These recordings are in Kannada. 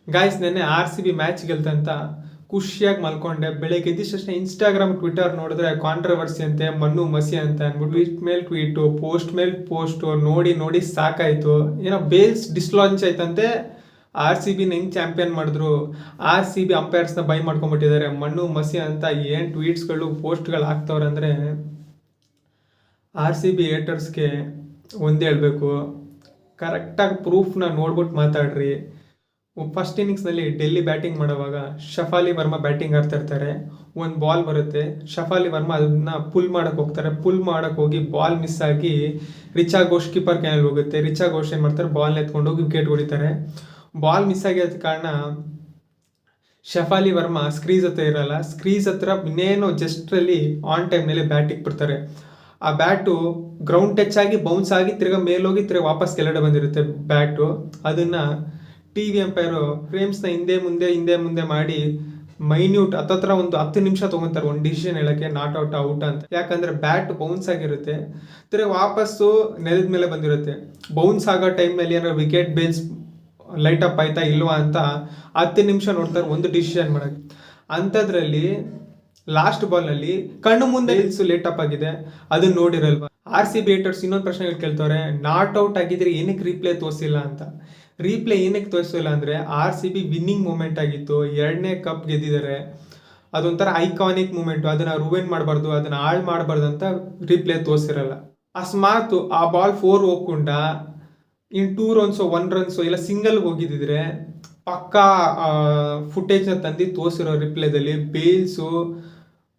ಗಾಯ್ಸ್ ನೆನ್ನೆ RCB ಮ್ಯಾಚ್ ಗೆಲ್ತಂತ ಖುಷಿಯಾಗಿ ಮಲ್ಕೊಂಡೆ. ಬೆಳಗ್ಗೆ ಎದ್ದ ತಕ್ಷಣ ಇನ್ಸ್ಟಾಗ್ರಾಮ್ ಟ್ವಿಟರ್ ನೋಡಿದ್ರೆ ಕಾಂಟ್ರವರ್ಸಿ ಅಂತೆ, ಮಣ್ಣು ಮಸಿ ಅಂತ ಅಂದ್ಬಿಟ್ಟು ಟ್ವೀಟ್ ಮೇಲೆ ಟ್ವೀಟು, ಪೋಸ್ಟ್ ಮೇಲೆ ಪೋಸ್ಟು ನೋಡಿ ನೋಡಿ ಸಾಕಾಯ್ತು. ಏನೋ ಬೇಲ್ಸ್ ಡಿಸ್ಲಾಂಚ್ ಆಯ್ತಂತೆ. RCB ಹೆಂಗ್ ಚಾಂಪಿಯನ್ ಮಾಡಿದ್ರು, RCB ಅಂಪೈರ್ಸ್ನ ಬೈ ಮಾಡ್ಕೊಂಡ್ಬಿಟ್ಟಿದ್ದಾರೆ, ಮಣ್ಣು ಮಸಿ ಅಂತ ಏನು ಟ್ವೀಟ್ಸ್ಗಳು ಪೋಸ್ಟ್ಗಳು ಹಾಕ್ತವ್ರೆ ಅಂದರೆ RCB ಹೇಟರ್ಸ್ಗೆ ಒಂದೇ ಹೇಳಬೇಕು, ಕರೆಕ್ಟಾಗಿ ಪ್ರೂಫ್ನ ನೋಡ್ಬಿಟ್ಟು ಮಾತಾಡ್ರಿ. ಫಸ್ಟ್ ಇನ್ನಿಂಗ್ಸ್ನಲ್ಲಿ ಡೆಲ್ಲಿ ಬ್ಯಾಟಿಂಗ್ ಮಾಡುವಾಗ ಶಫಾಲಿ ವರ್ಮಾ ಬ್ಯಾಟಿಂಗ್ ಆಡ್ತಾ ಇರ್ತಾರೆ. ಒಂದು ಬಾಲ್ ಬರುತ್ತೆ, ಶಫಾಲಿ ವರ್ಮಾ ಅದನ್ನ ಪುಲ್ ಮಾಡೋಕೆ ಹೋಗ್ತಾರೆ. ಪುಲ್ ಮಾಡೋಕೆ ಹೋಗಿ ಬಾಲ್ ಮಿಸ್ ಆಗಿ ರಿಚಾ ಘೋಷ್ ಕೀಪರ್ ಕ್ಯಾನಲ್ಲಿ ಹೋಗುತ್ತೆ. ರಿಚಾ ಘೋಷ್ ಏನು ಮಾಡ್ತಾರೆ, ಬಾಲ್ ಎತ್ಕೊಂಡು ಹೋಗಿ ವಿಕೆಟ್ ಹೊಡಿತಾರೆ. ಬಾಲ್ ಮಿಸ್ ಆಗಿರೋದ ಕಾರಣ ಶಫಾಲಿ ವರ್ಮಾ ಸ್ಕ್ರೀಸ್ ಹತ್ರ ಇರಲ್ಲ. ಸ್ಕ್ರೀಸ್ ಹತ್ರ ಇನ್ನೇನು ಜಸ್ಟ್ರಲ್ಲಿ ಆನ್ ಟೈಮ್ನಲ್ಲಿ ಬ್ಯಾಟಿಗೆ ಬಿಡ್ತಾರೆ. ಆ ಬ್ಯಾಟು ಗ್ರೌಂಡ್ ಟಚ್ ಆಗಿ ಬೌನ್ಸ್ ಆಗಿ ತಿರ್ಗಾ ಮೇಲೋಗಿ ತಿರ್ಗಾ ವಾಪಸ್ ಕೆಳಗಡೆ ಬಂದಿರುತ್ತೆ ಬ್ಯಾಟು. ಅದನ್ನು TV ಅಂಪೈರು ಫ್ರೇಮ್ಸ್ನ ಹಿಂದೆ ಮುಂದೆ ಮಾಡಿ ಮೈನ್ಯೂಟ್ ಹತ್ತತ್ರ ಒಂದು 10 ನಿಮಿಷ ತೊಗೊತಾರೆ ಒಂದು ಡಿಸಿಷನ್ ಹೇಳೋಕ್ಕೆ, ನಾಟ್ ಔಟ್ ಅಂತ. ಯಾಕಂದರೆ ಬ್ಯಾಟ್ ಬೌನ್ಸ್ ಆಗಿರುತ್ತೆ, ತಿರ್ಗಿ ವಾಪಸ್ಸು ನೆಲದ ಮೇಲೆ ಬಂದಿರುತ್ತೆ. ಬೌನ್ಸ್ ಆಗೋ ಟೈಮ್ನಲ್ಲಿ ಏನಾದ್ರು ವಿಕೆಟ್ ಬೇಲ್ಸ್ ಲೈಟ್ ಅಪ್ ಆಯ್ತಾ ಇಲ್ವಾ ಅಂತ 10 ನಿಮಿಷ ನೋಡ್ತಾರೆ ಒಂದು ಡಿಸಿಷನ್ ಮಾಡೋಕ್ಕೆ. ಅಂಥದ್ರಲ್ಲಿ ಲಾಸ್ಟ್ ಬಾಲ್ನಲ್ಲಿ ಕಣ್ಣು ಮುಂದೆ ಲೇಟ್ ಅಪ್ ಆಗಿದೆ, ಅದನ್ನ ನೋಡಿರಲ್ವಾ. RCB ಹೇಟರ್ಸ್ ಇನ್ನೊಂದು ಪ್ರಶ್ನೆ ಕೇಳ್ತವ್ರೆ, ನಾಟ್ ಔಟ್ ಆಗಿದ್ರೆ ಏನಕ್ಕೆ ರೀಪ್ಲೇ ತೋರಿಸಿಲ್ಲ ಅಂತ. ರೀಪ್ಲೇ ಏನಕ್ಕೆ ತೋರಿಸಿಲ್ಲ ಅಂದರೆ RCB ವಿನ್ನಿಂಗ್ ಮೂಮೆಂಟ್ ಆಗಿತ್ತು, 2ನೇ ಕಪ್ ಗೆದ್ದಿದ್ದಾರೆ, ಅದೊಂಥರ ಐಕಾನಿಕ್ ಮೂಮೆಂಟು, ಅದನ್ನು ರೂವೆನ್ ಮಾಡಬಾರ್ದು, ಅದನ್ನು ಹಾಳು ಮಾಡಬಾರ್ದು ಅಂತ ರೀಪ್ಲೇ ತೋರಿಸಿರಲ್ಲ. ಅಕಸ್ಮಾತ್ ಆ ಬಾಲ್ 4 ಹೋಗ್ಕೊಂಡ ಇನ್ನು 2 ರನ್ಸು 1 ರನ್ಸು ಇಲ್ಲ ಸಿಂಗಲ್ಗೆ ಹೋಗಿದ್ದಿದ್ರೆ ಪಕ್ಕಾ ಫುಟೇಜ್ನ ತಂದು ತೋರಿಸಿರೋ ರಿಪ್ಲೇದಲ್ಲಿ ಬೇಲ್ಸು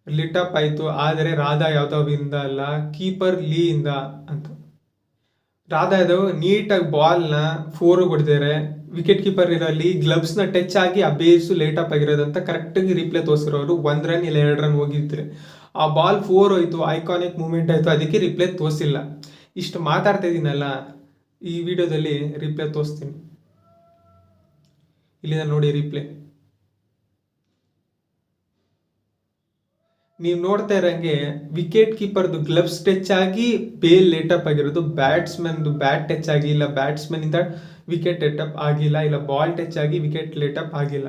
ಲಿಟಪ್ ಆಯಿತು. ಆದರೆ ರಾಧಾ ಯಾದವಿಂದ ಅಲ್ಲ, ಕೀಪರ್ ಲೀಯಿಂದ ಅಂತ. ರಾಧಾ ಯಾದವ್ ನೀಟಾಗಿ ಬಾಲ್ನ 4 ಹೊಡೆದಿದ್ದಾರೆ, ವಿಕೆಟ್ ಕೀಪರ್ ಇರಲ್ಲಿ ಗ್ಲಬ್ಸ್ನ ಟಚ್ ಆಗಿ ಆ ಬೇಸು ಲೇಟಪ್ ಆಗಿರೋದಂತ ಕರೆಕ್ಟಾಗಿ ರಿಪ್ಲೇ ತೋರಿಸಿರೋರು. 1 ರನ್ ಇಲ್ಲ 2 ರನ್ ಹೋಗಿದ್ರೆ ಆ ಬಾಲ್ 4 ಹೋಯ್ತು, ಐಕಾನಿಕ್ ಮೂಮೆಂಟ್ ಆಯಿತು, ಅದಕ್ಕೆ ರಿಪ್ಲೇ ತೋರಿಸಿಲ್ಲ. ಇಷ್ಟು ಮಾತಾಡ್ತಾ ಇದ್ದೀನಲ್ಲ, ಈ ವಿಡಿಯೋದಲ್ಲಿ ರಿಪ್ಲೇ ತೋರಿಸ್ತೀನಿ. ಇಲ್ಲಿಂದ ನೋಡಿ ರಿಪ್ಲೇ. ನೀವು ನೋಡ್ತಾ ಇರೋಂಗೆ ವಿಕೆಟ್ ಕೀಪರ್ದು ಗ್ಲಬ್ಸ್ ಟಚ್ ಆಗಿ ಬೇಲ್ ಲೇಟಪ್ ಆಗಿರೋದು, ಬ್ಯಾಟ್ಸ್ಮನ್ದು ಬ್ಯಾಟ್ ಟಚ್ ಆಗಿ ಇಲ್ಲ ಬ್ಯಾಟ್ಸ್ಮನ್ನಿಂದ ವಿಕೆಟ್ ಲೇಟಪ್ ಆಗಿಲ್ಲ, ಇಲ್ಲ ಬಾಲ್ ಟಚ್ ಆಗಿ ವಿಕೆಟ್ ಲೇಟಪ್ ಆಗಿಲ್ಲ.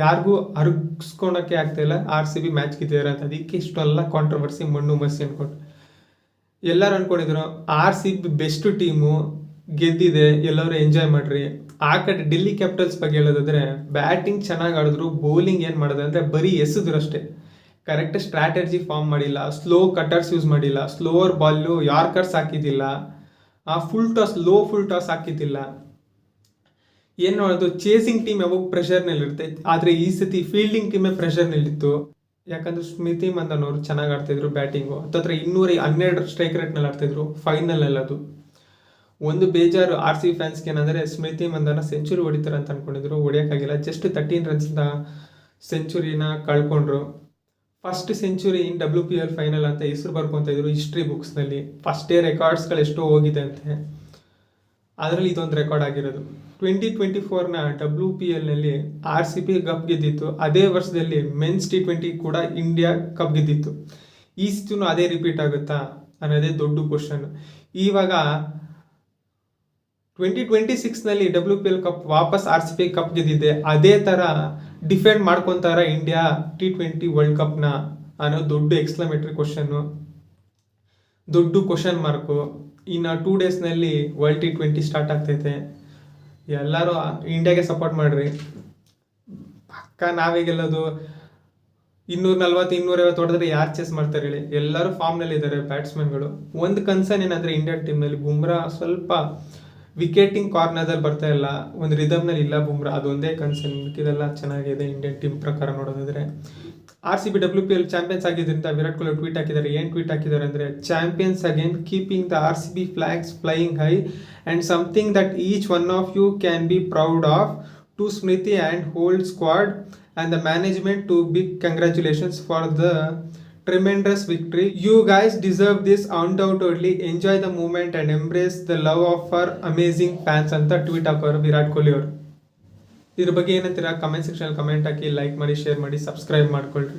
ಯಾರಿಗೂ ಅರ್ಗಿಸ್ಕೊಳಕ್ಕೆ ಆಗ್ತಾಯಿಲ್ಲ RCB ಮ್ಯಾಚ್ ಗೆದ್ದಿದ್ದಾರೆ ಅಂತ. ಅದಕ್ಕೆ ಇಷ್ಟೆಲ್ಲ ಕಾಂಟ್ರವರ್ಸಿ, ಮಣ್ಣು ಮಸಿ ಅಂದ್ಕೊಂಡು ಎಲ್ಲರೂ ಅಂದ್ಕೊಂಡಿದ್ರು RCB ಬೆಸ್ಟ್ ಟೀಮು ಗೆದ್ದಿದೆ, ಎಲ್ಲರೂ ಎಂಜಾಯ್ ಮಾಡ್ರಿ. ಆ ಕಡೆ ಡೆಲ್ಲಿ ಕ್ಯಾಪಿಟಲ್ಸ್ ಬಗ್ಗೆ ಹೇಳೋದಾದ್ರೆ ಬ್ಯಾಟಿಂಗ್ ಚೆನ್ನಾಗಿ ಆಡಿದ್ರು, ಬೌಲಿಂಗ್ ಏನು ಮಾಡೋದು ಅಂದರೆ ಬರೀ ಎಸೆದ್ರು ಅಷ್ಟೇ. ಕರೆಕ್ಟ್ ಸ್ಟ್ರಾಟಜಿ ಫಾರ್ಮ್ ಮಾಡಿಲ್ಲ, ಸ್ಲೋ ಕಟರ್ಸ್ ಯೂಸ್ ಮಾಡಿಲ್ಲ, ಸ್ಲೋವರ್ ಬಾಲು ಯಾರ್ಕರ್ಸ್ ಹಾಕಿದ್ದಿಲ್ಲ, ಫುಲ್ ಟಾಸ್ ಹಾಕಿದ್ದಿಲ್ಲ. ಏನು ಮಾಡೋದು, ಚೇಸಿಂಗ್ ಟೀಮ್ ಯಾವಾಗ ಪ್ರೆಷರ್ನಲ್ಲಿರುತ್ತೆ, ಆದರೆ ಈ ಸತಿ ಫೀಲ್ಡಿಂಗ್ ಟೀಮೇ ಪ್ರೆಷರ್ನಲ್ಲಿತ್ತು. ಯಾಕಂದರೆ ಸ್ಮೃತಿ ಮಂದನ್ ಅವರು ಚೆನ್ನಾಗಿ ಆಡ್ತಿದ್ರು ಬ್ಯಾಟಿಂಗು, ಹತ್ತತ್ರ 212 ಸ್ಟ್ರೈಕ್ ರೇಟ್ನಲ್ಲಿ ಆಡ್ತಿದ್ರು ಫೈನಲ್. ಅದು ಒಂದು ಬೇಜಾರು RCB ಫ್ಯಾನ್ಸ್ಗೆ ಏನಂದರೆ ಸ್ಮೃತಿ ಮಂದನ ಸೆಂಚುರಿ ಹೊಡಿತಾರೆ ಅಂತ ಅಂದ್ಕೊಂಡಿದ್ರು, ಹೊಡಿಯೋಕ್ಕಾಗಿಲ್ಲ. ಜಸ್ಟ್ 13 ರನ್ಸಿಂದ ಸೆಂಚುರಿನ ಕಳ್ಕೊಂಡ್ರು. ಫಸ್ಟ್ ಸೆಂಚುರಿ ಇನ್ WPL ಫೈನಲ್ ಅಂತ ಹೆಸರು ಬರ್ಕೊತಾ ಇದ್ರು ಹಿಸ್ಟ್ರಿ ಬುಕ್ಸ್ನಲ್ಲಿ. ಫಸ್ಟೇ ರೆಕಾರ್ಡ್ಸ್ಗಳು ಎಷ್ಟೋ ಹೋಗಿದೆ ಅಂತೆ, ಅದರಲ್ಲಿ ಇದೊಂದು ರೆಕಾರ್ಡ್ ಆಗಿರೋದು. 2024ನ WPLನಲ್ಲಿ RCB ಕಪ್ ಗೆದ್ದಿತ್ತು. ಅದೇ ವರ್ಷದಲ್ಲಿ ಮೆನ್ಸ್ T20 ಕೂಡ ಇಂಡಿಯಾ ಕಪ್ ಗೆದ್ದಿತ್ತು. ಈ ಸತಿನೂ ಅದೇ ರಿಪೀಟ್ ಆಗುತ್ತಾ ಅನ್ನೋದೇ ದೊಡ್ಡ ಕ್ವಶನ್. ಇವಾಗ 2026ನಲ್ಲಿ WPL ಕಪ್ ವಾಪಸ್ RCB ಕಪ್ ಗೆದ್ದಿದೆ, ಅದೇ ಥರ ಡಿಫೆಂಡ್ ಮಾಡ್ಕೊತಾರ ಇಂಡಿಯಾ T20 ವರ್ಲ್ಡ್ ಕಪ್ನ ಅನ್ನೋ ದೊಡ್ಡ ಎಕ್ಸ್ಕ್ಲಮೇಟರಿ ಕ್ವಶನ್ನು, ದೊಡ್ಡ ಕ್ವಶನ್ ಮಾರ್ಕು. ಇನ್ನು 2 ಡೇಸ್ನಲ್ಲಿ ವರ್ಲ್ಡ್ T20 ಸ್ಟಾರ್ಟ್ ಆಗ್ತೈತೆ. ಎಲ್ಲರೂ ಇಂಡಿಯಾಗೆ ಸಪೋರ್ಟ್ ಮಾಡಿರಿ, ಪಕ್ಕ ನಾವೇ ಗೆಲ್ಲೋದು. 240 250 ಹೊಡೆದ್ರೆ ಯಾರು ಚೇಸ್ ಮಾಡ್ತಾರೆ ಹೇಳಿ, ಎಲ್ಲರೂ ಫಾರ್ಮ್ನಲ್ಲಿ ಇದ್ದಾರೆ ಬ್ಯಾಟ್ಸ್ಮನ್ಗಳು. ಒಂದು ಕನ್ಸರ್ನ್ ಏನಂದರೆ ಇಂಡಿಯನ್ ಟೀಮ್ನಲ್ಲಿ ಬುಮ್ರಾ ಸ್ವಲ್ಪ ವಿಕೆಟಿಂಗ್ ಕಾರ್ನರ್ದಲ್ಲಿ ಬರ್ತಾ ಇಲ್ಲ, ಒಂದು ರಿದಮ್ನಲ್ಲಿ ಇಲ್ಲ ಬುಮ್ರಾ, ಅದೊಂದೇ ಕನ್ಸರ್ನ್. ಇದೆಲ್ಲ ಚೆನ್ನಾಗಿದೆ ಇಂಡಿಯನ್ ಟೀಮ್ ಪ್ರಕಾರ ನೋಡೋದಾದರೆ. RCB WPL ಚಾಂಪಿಯನ್ಸ್ ಆಗಿದ್ದರಿಂದ ವಿರಾಟ್ ಕೊಹ್ಲಿ ಟ್ವೀಟ್ ಹಾಕಿದ್ದಾರೆ. ಏನು ಟ್ವೀಟ್ ಹಾಕಿದ್ದಾರೆ ಅಂದರೆ, champions again, keeping the RCB flags flying high and something that each one of you can be proud of. To Smriti and whole squad and the management to big congratulations for the tremendous victory. You guys deserve this undoubtedly. Enjoy the moment and embrace the love of our amazing fans ಅಂತ ಟ್ವೀಟ್ ಹಾಕೋರು ವಿರಾಟ್ ಕೊಹ್ಲಿ ಅವರು. ಇದ್ರ ಬಗ್ಗೆ ಏನಂತೀರಾ ಕಮೆಂಟ್ ಸೆಕ್ಷನ್ ಕಮೆಂಟ್ ಹಾಕಿ, ಲೈಕ್ ಮಾಡಿ, ಶೇರ್ ಮಾಡಿ, ಸಬ್ಸ್ಕ್ರೈಬ್ ಮಾಡ್ಕೊಳ್ರಿ.